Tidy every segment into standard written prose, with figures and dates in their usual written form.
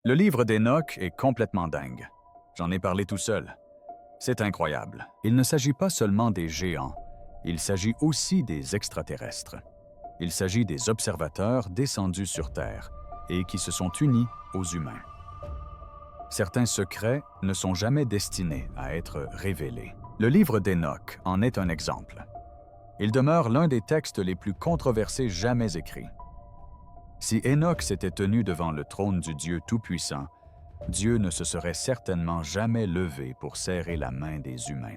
Le livre d'Enoch est complètement dingue. J'en ai parlé tout seul. C'est incroyable. Il ne s'agit pas seulement des géants, il s'agit aussi des extraterrestres. Il s'agit des observateurs descendus sur Terre et qui se sont unis aux humains. Certains secrets ne sont jamais destinés à être révélés. Le livre d'Enoch en est un exemple. Il demeure l'un des textes les plus controversés jamais écrits. Si Enoch s'était tenu devant le trône du Dieu Tout-Puissant, Dieu ne se serait certainement jamais levé pour serrer la main des humains.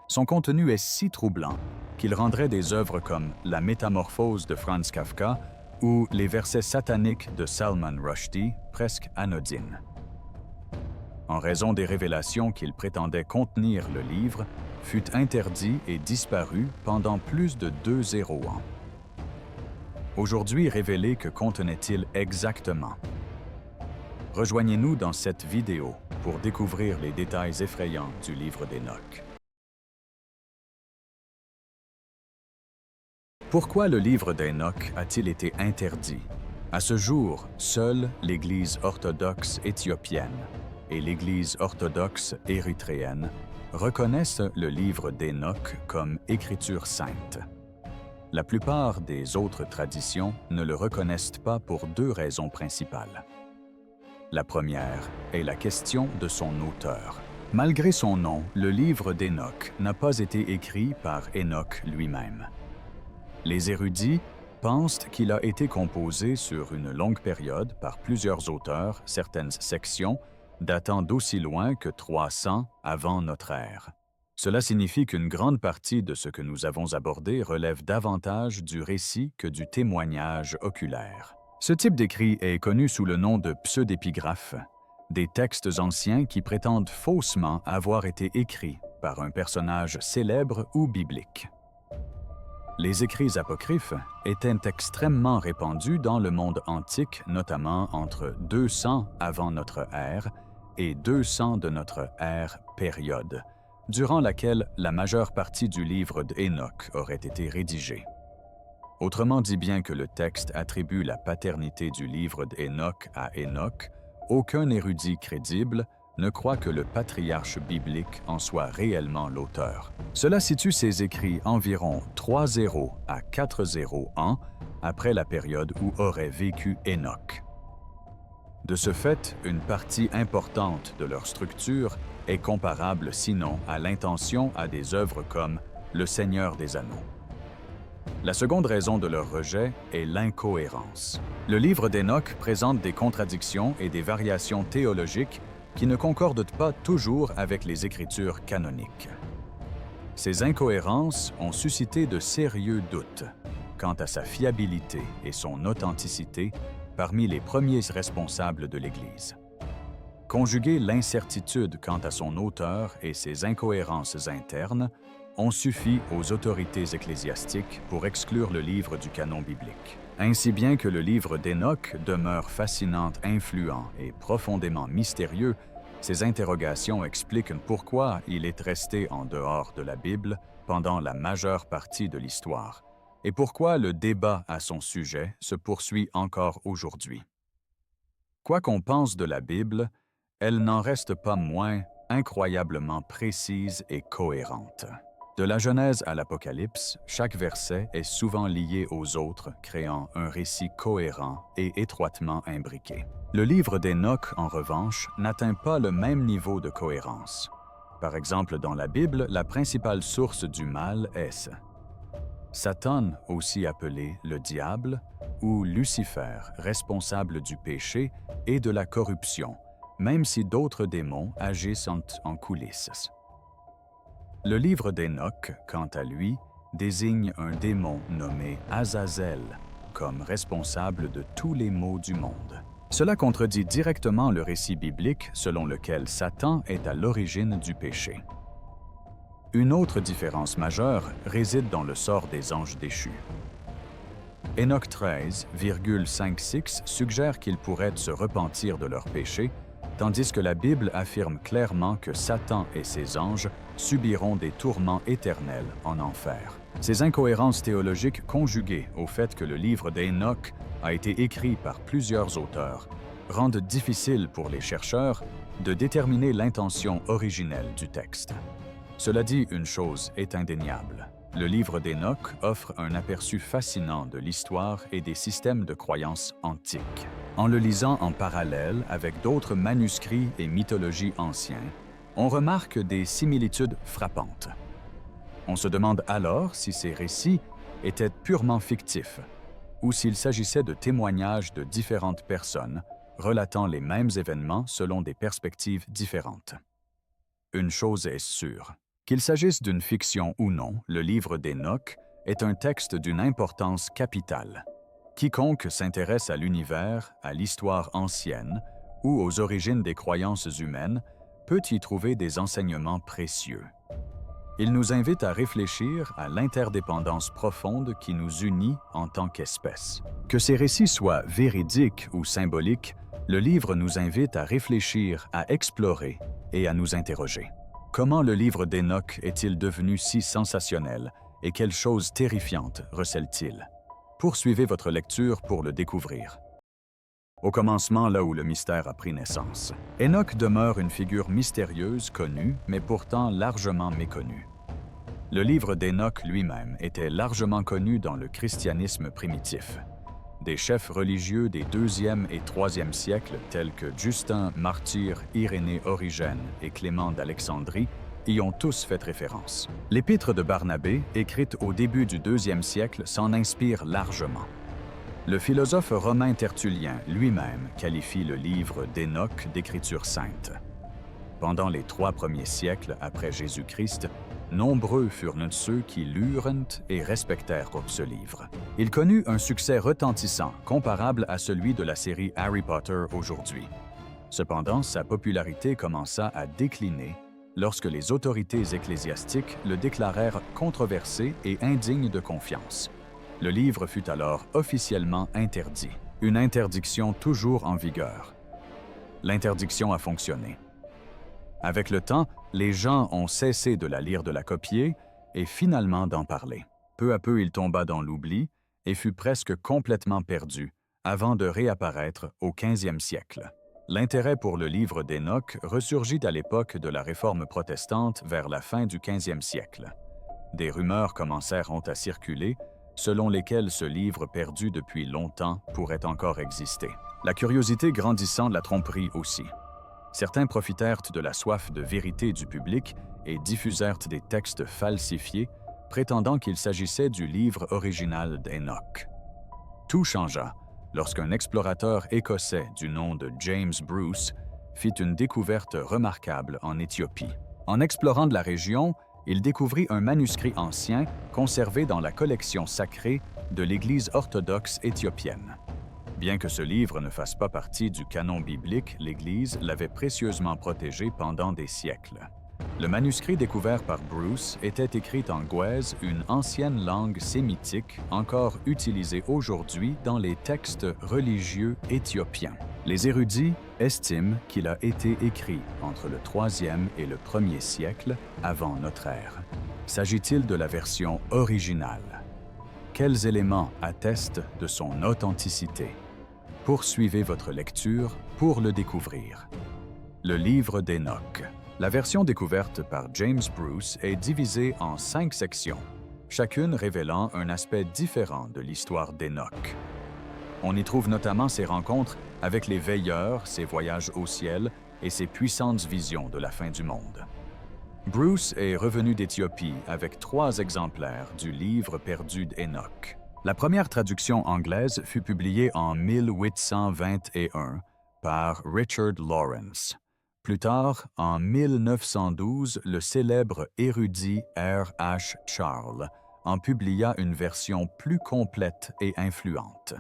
Son contenu est si troublant qu'il rendrait des œuvres comme La Métamorphose de Franz Kafka ou les versets sataniques de Salman Rushdie presque anodines. En raison des révélations qu'il prétendait contenir le livre, fut interdit et disparu pendant plus de 2 ans. Aujourd'hui, révélé que contenait-il exactement? Rejoignez-nous dans cette vidéo pour découvrir les détails effrayants du livre d'Enoch. Pourquoi le livre d'Enoch a-t-il été interdit? À ce jour, seule l'Église orthodoxe éthiopienne et l'Église orthodoxe érythréenne reconnaissent le livre d'Enoch comme écriture sainte. La plupart des autres traditions ne le reconnaissent pas pour 2 raisons principales. La première est la question de son auteur. Malgré son nom, le livre d'Enoch n'a pas été écrit par Enoch lui-même. Les érudits pensent qu'il a été composé sur une longue période par plusieurs auteurs, certaines sections datant d'aussi loin que 300 avant notre ère. Cela signifie qu'une grande partie de ce que nous avons abordé relève davantage du récit que du témoignage oculaire. Ce type d'écrit est connu sous le nom de pseudépigraphes, des textes anciens qui prétendent faussement avoir été écrits par un personnage célèbre ou biblique. Les écrits apocryphes étaient extrêmement répandus dans le monde antique, notamment entre 200 avant notre ère et 200 de notre ère période, durant laquelle la majeure partie du livre d'Enoch aurait été rédigée. Autrement dit, bien que le texte attribue la paternité du livre d'Enoch à Enoch, aucun érudit crédible ne croit que le patriarche biblique en soit réellement l'auteur. Cela situe ses écrits environ 30 à 40 ans après la période où aurait vécu Enoch. De ce fait, une partie importante de leur structure est comparable sinon à l'intention à des œuvres comme Le Seigneur des Anneaux. La seconde raison de leur rejet est l'incohérence. Le livre d'Enoch présente des contradictions et des variations théologiques qui ne concordent pas toujours avec les écritures canoniques. Ces incohérences ont suscité de sérieux doutes quant à sa fiabilité et son authenticité parmi les premiers responsables de l'Église. Conjuguer l'incertitude quant à son auteur et ses incohérences internes ont suffi aux autorités ecclésiastiques pour exclure le livre du canon biblique. Ainsi bien que le livre d'Enoch demeure fascinant, influent et profondément mystérieux, ces interrogations expliquent pourquoi il est resté en dehors de la Bible pendant la majeure partie de l'histoire, et pourquoi le débat à son sujet se poursuit encore aujourd'hui. Quoi qu'on pense de la Bible, elle n'en reste pas moins incroyablement précise et cohérente. De la Genèse à l'Apocalypse, chaque verset est souvent lié aux autres, créant un récit cohérent et étroitement imbriqué. Le livre d'Enoch, en revanche, n'atteint pas le même niveau de cohérence. Par exemple, dans la Bible, la principale source du mal est Satan, aussi appelé le diable, ou Lucifer, responsable du péché et de la corruption, même si d'autres démons agissent en coulisses. Le livre d'Enoch, quant à lui, désigne un démon nommé Azazel comme responsable de tous les maux du monde. Cela contredit directement le récit biblique selon lequel Satan est à l'origine du péché. Une autre différence majeure réside dans le sort des anges déchus. Enoch 13,56 suggère qu'ils pourraient se repentir de leurs péchés, tandis que la Bible affirme clairement que Satan et ses anges subiront des tourments éternels en enfer. Ces incohérences théologiques conjuguées au fait que le livre d'Enoch a été écrit par plusieurs auteurs rendent difficile pour les chercheurs de déterminer l'intention originelle du texte. Cela dit, une chose est indéniable. Le livre d'Hénoch offre un aperçu fascinant de l'histoire et des systèmes de croyances antiques. En le lisant en parallèle avec d'autres manuscrits et mythologies anciens, on remarque des similitudes frappantes. On se demande alors si ces récits étaient purement fictifs ou s'il s'agissait de témoignages de différentes personnes relatant les mêmes événements selon des perspectives différentes. Une chose est sûre, qu'il s'agisse d'une fiction ou non, le livre d'Hénoch est un texte d'une importance capitale. Quiconque s'intéresse à l'univers, à l'histoire ancienne ou aux origines des croyances humaines peut y trouver des enseignements précieux. Il nous invite à réfléchir à l'interdépendance profonde qui nous unit en tant qu'espèce. Que ces récits soient véridiques ou symboliques, le livre nous invite à réfléchir, à explorer et à nous interroger. Comment le livre d'Hénoch est-il devenu si sensationnel et quelles choses terrifiantes recèle-t-il? Poursuivez votre lecture pour le découvrir. Au commencement, là où le mystère a pris naissance, Hénoch demeure une figure mystérieuse connue, mais pourtant largement méconnue. Le livre d'Hénoch lui-même était largement connu dans le christianisme primitif. Des chefs religieux des 2e et 3e siècles, tels que Justin, Martyr, Irénée, Origène et Clément d'Alexandrie, y ont tous fait référence. L'Épître de Barnabé, écrite au début du 2e siècle, s'en inspire largement. Le philosophe romain Tertullien lui-même qualifie le livre d'Hénoch d'écriture sainte. Pendant les 3 premiers siècles après Jésus-Christ, nombreux furent ceux qui lurent et respectèrent ce livre. Il connut un succès retentissant, comparable à celui de la série Harry Potter aujourd'hui. Cependant, sa popularité commença à décliner lorsque les autorités ecclésiastiques le déclarèrent controversé et indigne de confiance. Le livre fut alors officiellement interdit, une interdiction toujours en vigueur. L'interdiction a fonctionné. Avec le temps, les gens ont cessé de la lire, de la copier et finalement d'en parler. Peu à peu, il tomba dans l'oubli et fut presque complètement perdu avant de réapparaître au 15e siècle. L'intérêt pour le livre d'Hénoch ressurgit à l'époque de la Réforme protestante vers la fin du 15e siècle. Des rumeurs commencèrent à circuler selon lesquelles ce livre perdu depuis longtemps pourrait encore exister. La curiosité grandissant de la tromperie aussi. Certains profitèrent de la soif de vérité du public et diffusèrent des textes falsifiés, prétendant qu'il s'agissait du livre original d'Hénoch. Tout changea lorsqu'un explorateur écossais du nom de James Bruce fit une découverte remarquable en Éthiopie. En explorant de la région, il découvrit un manuscrit ancien conservé dans la collection sacrée de l'Église orthodoxe éthiopienne. Bien que ce livre ne fasse pas partie du canon biblique, l'Église l'avait précieusement protégé pendant des siècles. Le manuscrit découvert par Bruce était écrit en Gwez, une ancienne langue sémitique encore utilisée aujourd'hui dans les textes religieux éthiopiens. Les érudits estiment qu'il a été écrit entre le 3e et le 1er siècle avant notre ère. S'agit-il de la version originale? Quels éléments attestent de son authenticité? Poursuivez votre lecture pour le découvrir. Le livre d'Hénoch. La version découverte par James Bruce est divisée en 5 sections, chacune révélant un aspect différent de l'histoire d'Hénoch. On y trouve notamment ses rencontres avec les veilleurs, ses voyages au ciel et ses puissantes visions de la fin du monde. Bruce est revenu d'Éthiopie avec 3 exemplaires du livre perdu d'Hénoch. La première traduction anglaise fut publiée en 1821 par Richard Lawrence. Plus tard, en 1912, le célèbre érudit R. H. Charles en publia une version plus complète et influente.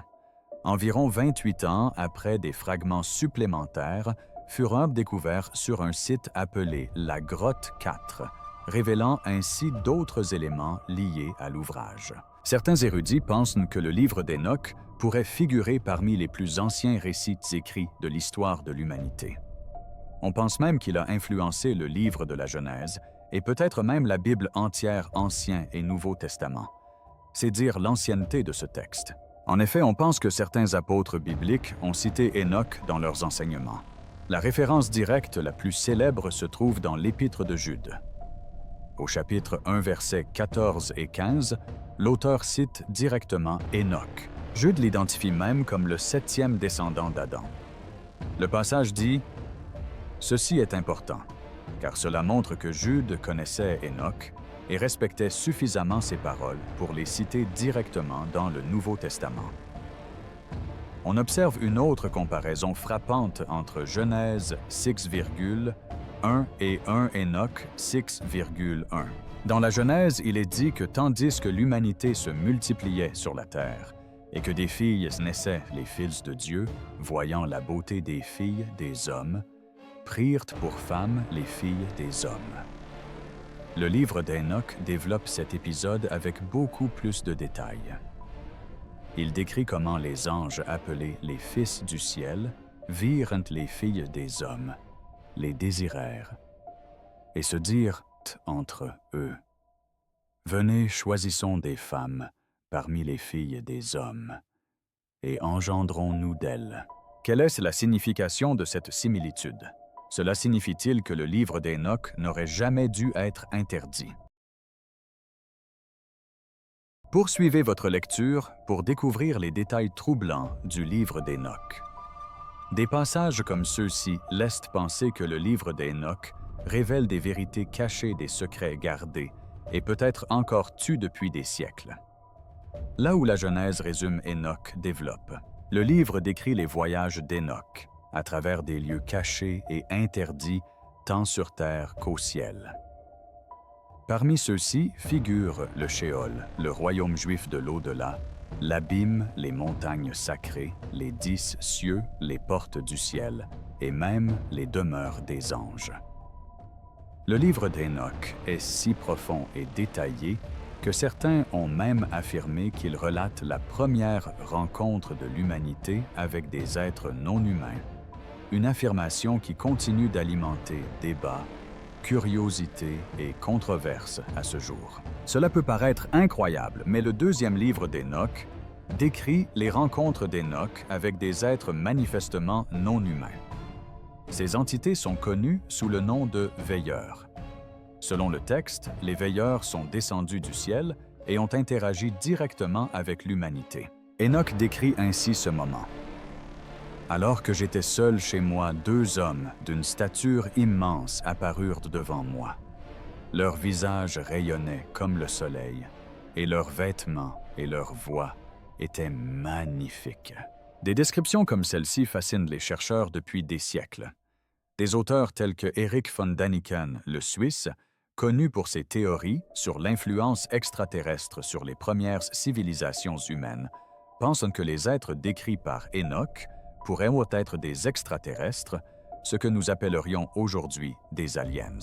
Environ 28 ans après, des fragments supplémentaires furent découverts sur un site appelé la Grotte 4, révélant ainsi d'autres éléments liés à l'ouvrage. Certains érudits pensent que le livre d'Hénoch pourrait figurer parmi les plus anciens récits écrits de l'histoire de l'humanité. On pense même qu'il a influencé le livre de la Genèse et peut-être même la Bible entière, Ancien et Nouveau Testament. C'est dire l'ancienneté de ce texte. En effet, on pense que certains apôtres bibliques ont cité Enoch dans leurs enseignements. La référence directe la plus célèbre se trouve dans l'Épître de Jude. Au chapitre 1, versets 14 et 15, l'auteur cite directement Enoch. Jude l'identifie même comme le 7e descendant d'Adam. Le passage dit « Ceci est important, car cela montre que Jude connaissait Enoch et respectait suffisamment ses paroles pour les citer directement dans le Nouveau Testament. » On observe une autre comparaison frappante entre Genèse 6,1 et 1 Enoch 6,1. Dans la Genèse, il est dit que tandis que l'humanité se multipliait sur la terre et que des filles naissaient les fils de Dieu, voyant la beauté des filles des hommes, prirent pour femmes les filles des hommes. Le livre d'Enoch développe cet épisode avec beaucoup plus de détails. Il décrit comment les anges appelés les fils du ciel virent les filles des hommes, les désirèrent, et se dirent entre eux, « Venez, choisissons des femmes parmi les filles des hommes, et engendrons-nous d'elles. » Quelle est la signification de cette similitude? Cela signifie-t-il que le livre d'Enoch n'aurait jamais dû être interdit? Poursuivez votre lecture pour découvrir les détails troublants du livre d'Enoch. Des passages comme ceux-ci laissent penser que le livre d'Enoch révèle des vérités cachées des secrets gardés et peut-être encore tus depuis des siècles. Là où la Genèse résume Enoch développe, le livre décrit les voyages d'Enoch à travers des lieux cachés et interdits tant sur terre qu'au ciel. Parmi ceux-ci figurent le Shéol, le royaume juif de l'au-delà, l'abîme, les montagnes sacrées, les 10 cieux, les portes du ciel et même les demeures des anges. Le livre d'Enoch est si profond et détaillé que certains ont même affirmé qu'il relate la première rencontre de l'humanité avec des êtres non humains, une affirmation qui continue d'alimenter débats, curiosité et controverse à ce jour. Cela peut paraître incroyable, mais le deuxième livre d'Enoch décrit les rencontres d'Enoch avec des êtres manifestement non humains. Ces entités sont connues sous le nom de veilleurs. Selon le texte, les veilleurs sont descendus du ciel et ont interagi directement avec l'humanité. Enoch décrit ainsi ce moment. Alors que j'étais seul chez moi, 2 hommes d'une stature immense apparurent devant moi. Leurs visages rayonnaient comme le soleil, et leurs vêtements et leurs voix étaient magnifiques. Des descriptions comme celle-ci fascinent les chercheurs depuis des siècles. Des auteurs tels que Erich von Däniken, le Suisse, connu pour ses théories sur l'influence extraterrestre sur les premières civilisations humaines, pensent que les êtres décrits par Enoch pourraient être des extraterrestres, ce que nous appellerions aujourd'hui des aliens.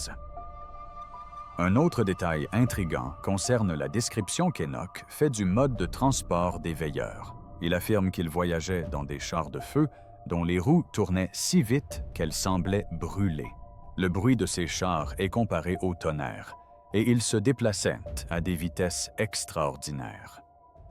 Un autre détail intriguant concerne la description qu'Enoch fait du mode de transport des veilleurs. Il affirme qu'ils voyageaient dans des chars de feu dont les roues tournaient si vite qu'elles semblaient brûler. Le bruit de ces chars est comparé au tonnerre, et ils se déplaçaient à des vitesses extraordinaires.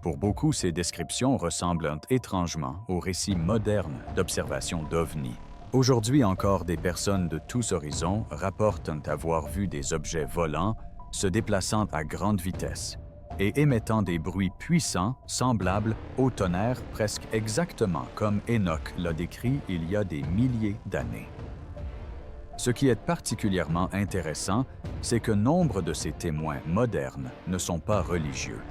Pour beaucoup, ces descriptions ressemblent étrangement aux récits modernes d'observation d'OVNI. Aujourd'hui encore, des personnes de tous horizons rapportent avoir vu des objets volants se déplaçant à grande vitesse et émettant des bruits puissants semblables au tonnerre presque exactement comme Enoch l'a décrit il y a des milliers d'années. Ce qui est particulièrement intéressant, c'est que nombre de ces témoins modernes ne sont pas religieux.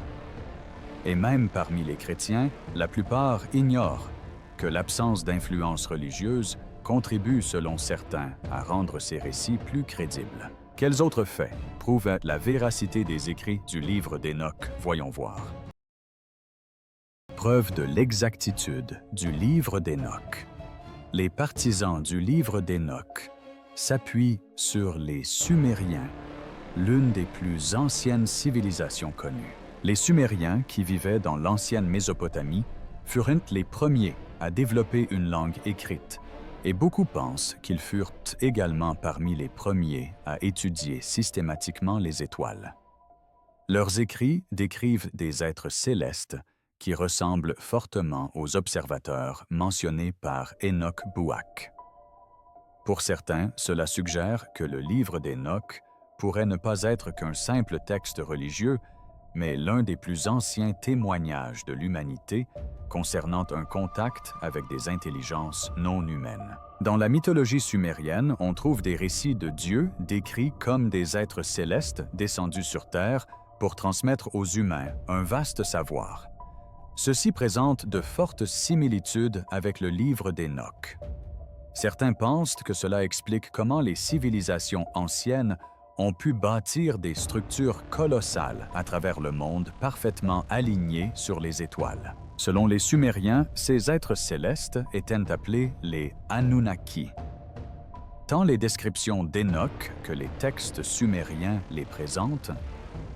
Et même parmi les chrétiens, la plupart ignorent que l'absence d'influence religieuse contribue, selon certains, à rendre ces récits plus crédibles. Quels autres faits prouvent la véracité des écrits du livre d'Enoch? Voyons voir. Preuve de l'exactitude du livre d'Enoch. Les partisans du livre d'Enoch s'appuient sur les Sumériens, l'une des plus anciennes civilisations connues. Les Sumériens, qui vivaient dans l'ancienne Mésopotamie, furent les premiers à développer une langue écrite, et beaucoup pensent qu'ils furent également parmi les premiers à étudier systématiquement les étoiles. Leurs écrits décrivent des êtres célestes qui ressemblent fortement aux observateurs mentionnés par Enoch Bouak. Pour certains, cela suggère que le livre d'Enoch pourrait ne pas être qu'un simple texte religieux, mais l'un des plus anciens témoignages de l'humanité concernant un contact avec des intelligences non humaines. Dans la mythologie sumérienne, on trouve des récits de dieux décrits comme des êtres célestes descendus sur Terre pour transmettre aux humains un vaste savoir. Ceci présente de fortes similitudes avec le livre d'Enoch. Certains pensent que cela explique comment les civilisations anciennes ont pu bâtir des structures colossales à travers le monde parfaitement alignées sur les étoiles. Selon les Sumériens, ces êtres célestes étaient appelés les Anunnaki. Tant les descriptions d'Enoch que les textes sumériens les présentent,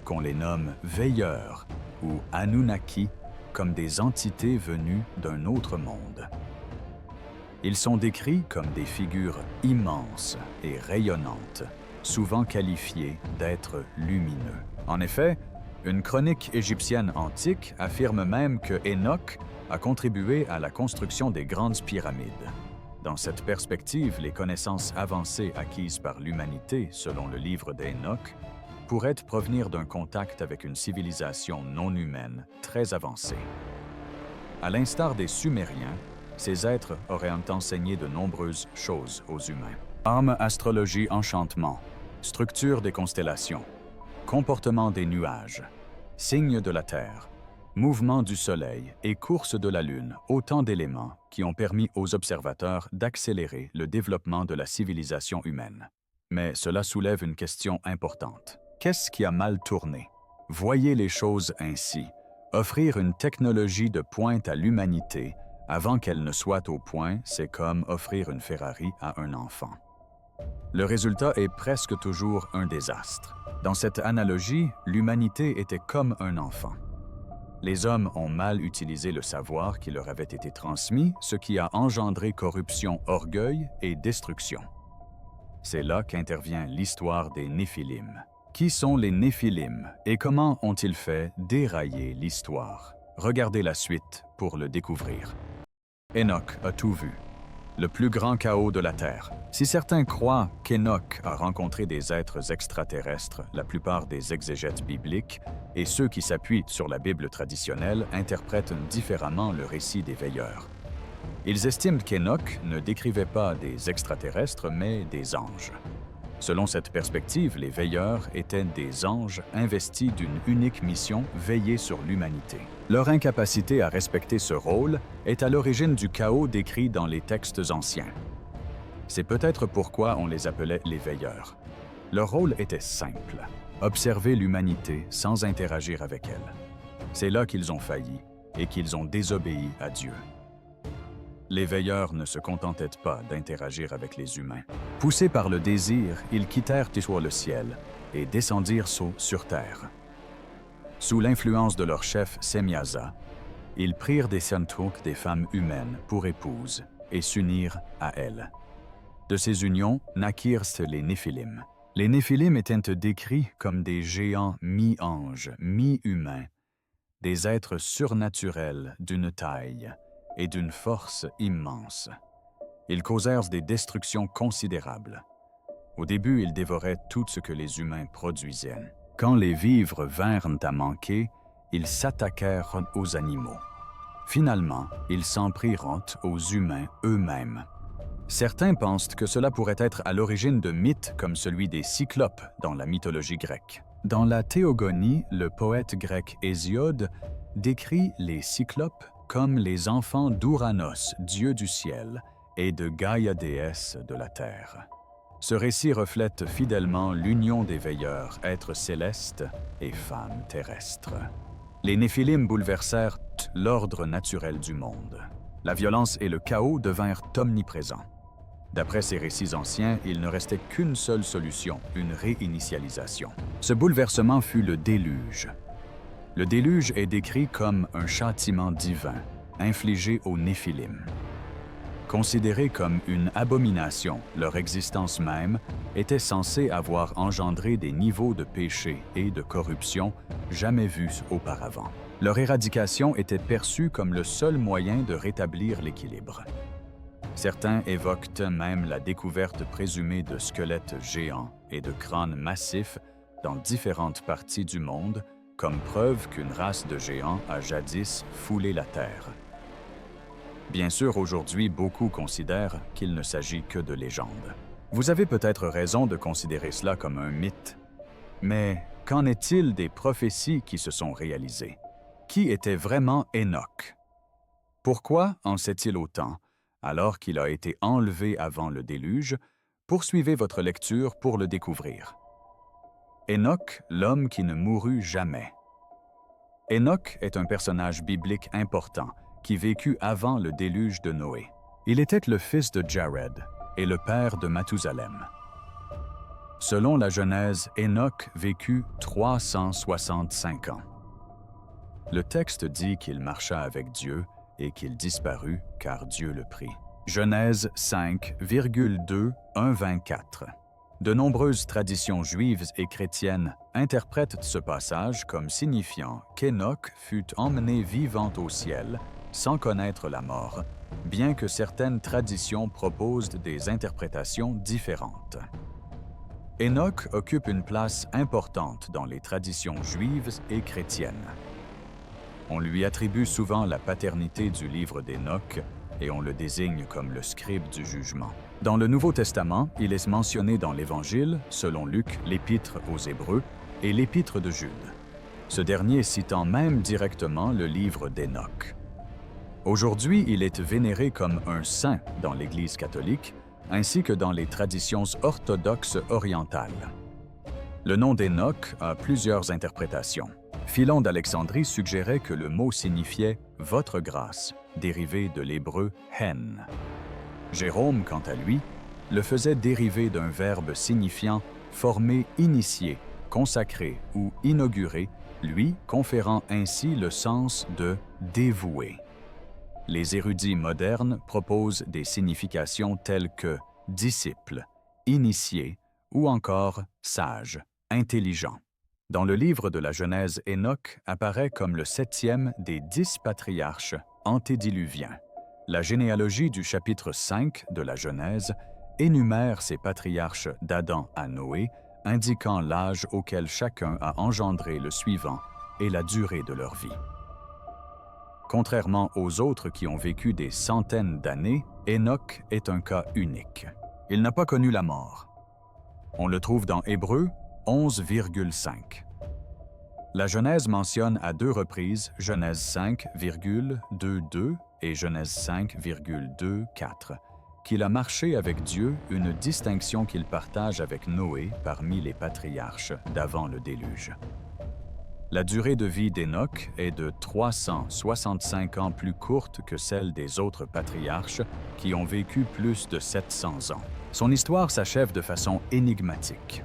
qu'on les nomme veilleurs ou Anunnaki comme des entités venues d'un autre monde. Ils sont décrits comme des figures immenses et rayonnantes, souvent qualifiées d'êtres lumineux. En effet, une chronique égyptienne antique affirme même que Enoch a contribué à la construction des grandes pyramides. Dans cette perspective, les connaissances avancées acquises par l'humanité, selon le livre d'Enoch, pourraient provenir d'un contact avec une civilisation non humaine très avancée. À l'instar des Sumériens, ces êtres auraient enseigné de nombreuses choses aux humains. Armes, astrologie, enchantement, structure des constellations, comportement des nuages, signes de la Terre, mouvement du Soleil et course de la Lune, autant d'éléments qui ont permis aux observateurs d'accélérer le développement de la civilisation humaine. Mais cela soulève une question importante. Qu'est-ce qui a mal tourné? Voyez les choses ainsi. Offrir une technologie de pointe à l'humanité avant qu'elle ne soit au point, c'est comme offrir une Ferrari à un enfant. Le résultat est presque toujours un désastre. Dans cette analogie, l'humanité était comme un enfant. Les hommes ont mal utilisé le savoir qui leur avait été transmis, ce qui a engendré corruption, orgueil et destruction. C'est là qu'intervient l'histoire des Néphilim. Qui sont les Néphilim et comment ont-ils fait dérailler l'histoire? Regardez la suite pour le découvrir. Enoch a tout vu. Le plus grand chaos de la Terre. Si certains croient qu'Enoch a rencontré des êtres extraterrestres, la plupart des exégètes bibliques et ceux qui s'appuient sur la Bible traditionnelle interprètent différemment le récit des veilleurs. Ils estiment qu'Enoch ne décrivait pas des extraterrestres, mais des anges. Selon cette perspective, les veilleurs étaient des anges investis d'une unique mission, veiller sur l'humanité. Leur incapacité à respecter ce rôle est à l'origine du chaos décrit dans les textes anciens. C'est peut-être pourquoi on les appelait les veilleurs. Leur rôle était simple, observer l'humanité sans interagir avec elle. C'est là qu'ils ont failli et qu'ils ont désobéi à Dieu. Les veilleurs ne se contentaient pas d'interagir avec les humains. Poussés par le désir, ils quittèrent le ciel et descendirent sur terre. Sous l'influence de leur chef Semyaza, ils prirent des Santouk, des femmes humaines, pour épouses et s'unirent à elles. De ces unions naquirent les Néphilim. Les Néphilim étaient décrits comme des géants mi-anges, mi-humains, des êtres surnaturels d'une taille et d'une force immense. Ils causèrent des destructions considérables. Au début, ils dévoraient tout ce que les humains produisaient. Quand les vivres vinrent à manquer, ils s'attaquèrent aux animaux. Finalement, ils s'en prirent aux humains eux-mêmes. Certains pensent que cela pourrait être à l'origine de mythes comme celui des Cyclopes dans la mythologie grecque. Dans la Théogonie, le poète grec Hésiode décrit les Cyclopes comme les enfants d'Ouranos, dieu du ciel, et de Gaïa, déesse de la terre. Ce récit reflète fidèlement l'union des veilleurs, êtres célestes et femmes terrestres. Les Néphilim bouleversèrent l'ordre naturel du monde. La violence et le chaos devinrent omniprésents. D'après ces récits anciens, il ne restait qu'une seule solution, une réinitialisation. Ce bouleversement fut le déluge. Le déluge est décrit comme un châtiment divin, infligé aux Néphilim. Considérés comme une abomination, leur existence même était censée avoir engendré des niveaux de péché et de corruption jamais vus auparavant. Leur éradication était perçue comme le seul moyen de rétablir l'équilibre. Certains évoquent même la découverte présumée de squelettes géants et de crânes massifs dans différentes parties du monde comme preuve qu'une race de géants a jadis foulé la Terre. Bien sûr, aujourd'hui, beaucoup considèrent qu'il ne s'agit que de légendes. Vous avez peut-être raison de considérer cela comme un mythe, mais qu'en est-il des prophéties qui se sont réalisées? Qui était vraiment Enoch? Pourquoi en sait-il autant, alors qu'il a été enlevé avant le déluge? Poursuivez votre lecture pour le découvrir. Enoch, l'homme qui ne mourut jamais. Enoch est un personnage biblique important qui vécut avant le déluge de Noé. Il était le fils de Jared et le père de Mathusalem. Selon la Genèse, Enoch vécut 365 ans. Le texte dit qu'il marcha avec Dieu et qu'il disparut car Dieu le prit. Genèse 5,2-1-24. De nombreuses traditions juives et chrétiennes interprètent ce passage comme signifiant qu'Enoch fut emmené vivant au ciel sans connaître la mort, bien que certaines traditions proposent des interprétations différentes. Enoch occupe une place importante dans les traditions juives et chrétiennes. On lui attribue souvent la paternité du livre d'Enoch et on le désigne comme le scribe du jugement. Dans le Nouveau Testament, il est mentionné dans l'Évangile, selon Luc, l'Épître aux Hébreux et l'Épître de Jude, ce dernier citant même directement le livre d'Enoch. Aujourd'hui, il est vénéré comme un saint dans l'Église catholique, ainsi que dans les traditions orthodoxes orientales. Le nom d'Enoch a plusieurs interprétations. Philon d'Alexandrie suggérait que le mot signifiait « votre grâce », dérivé de l'hébreu « hen ». Jérôme, quant à lui, le faisait dériver d'un verbe signifiant « former, initier, consacrer ou inaugurer », lui conférant ainsi le sens de « dévouer ». Les érudits modernes proposent des significations telles que « disciple »,« initié » ou encore « sage », « intelligent ». Dans le livre de la Genèse, Enoch apparaît comme le 7e des 10 patriarches antédiluviens. La généalogie du chapitre 5 de la Genèse énumère ces patriarches d'Adam à Noé, indiquant l'âge auquel chacun a engendré le suivant et la durée de leur vie. Contrairement aux autres qui ont vécu des centaines d'années, Enoch est un cas unique. Il n'a pas connu la mort. On le trouve dans Hébreux 11,5. La Genèse mentionne à 2 reprises Genèse 5,2,2 et Genèse 5,2,4 qu'il a marché avec Dieu, une distinction qu'il partage avec Noé parmi les patriarches d'avant le déluge. La durée de vie d'Enoch est de 365 ans plus courte que celle des autres patriarches qui ont vécu plus de 700 ans. Son histoire s'achève de façon énigmatique.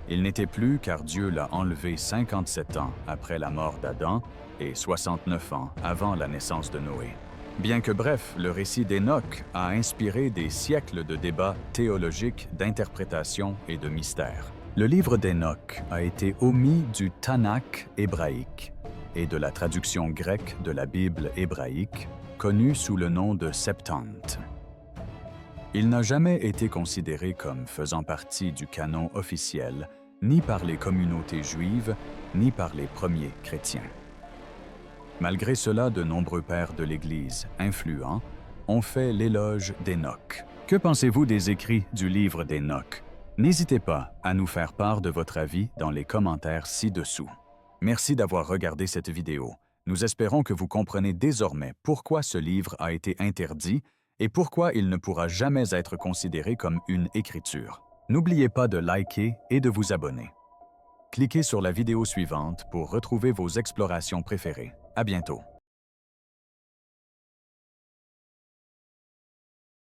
Il n'était plus car Dieu l'a enlevé 57 ans après la mort d'Adam et 69 ans avant la naissance de Noé. Bien que bref, le récit d'Enoch a inspiré des siècles de débats théologiques, d'interprétation et de mystères. Le livre d'Enoch a été omis du Tanakh hébraïque et de la traduction grecque de la Bible hébraïque, connue sous le nom de Septante. Il n'a jamais été considéré comme faisant partie du canon officiel, ni par les communautés juives, ni par les premiers chrétiens. Malgré cela, de nombreux pères de l'Église influents ont fait l'éloge d'Enoch. Que pensez-vous des écrits du livre d'Enoch? N'hésitez pas à nous faire part de votre avis dans les commentaires ci-dessous. Merci d'avoir regardé cette vidéo. Nous espérons que vous comprenez désormais pourquoi ce livre a été interdit et pourquoi il ne pourra jamais être considéré comme une écriture. N'oubliez pas de liker et de vous abonner. Cliquez sur la vidéo suivante pour retrouver vos explorations préférées. À bientôt.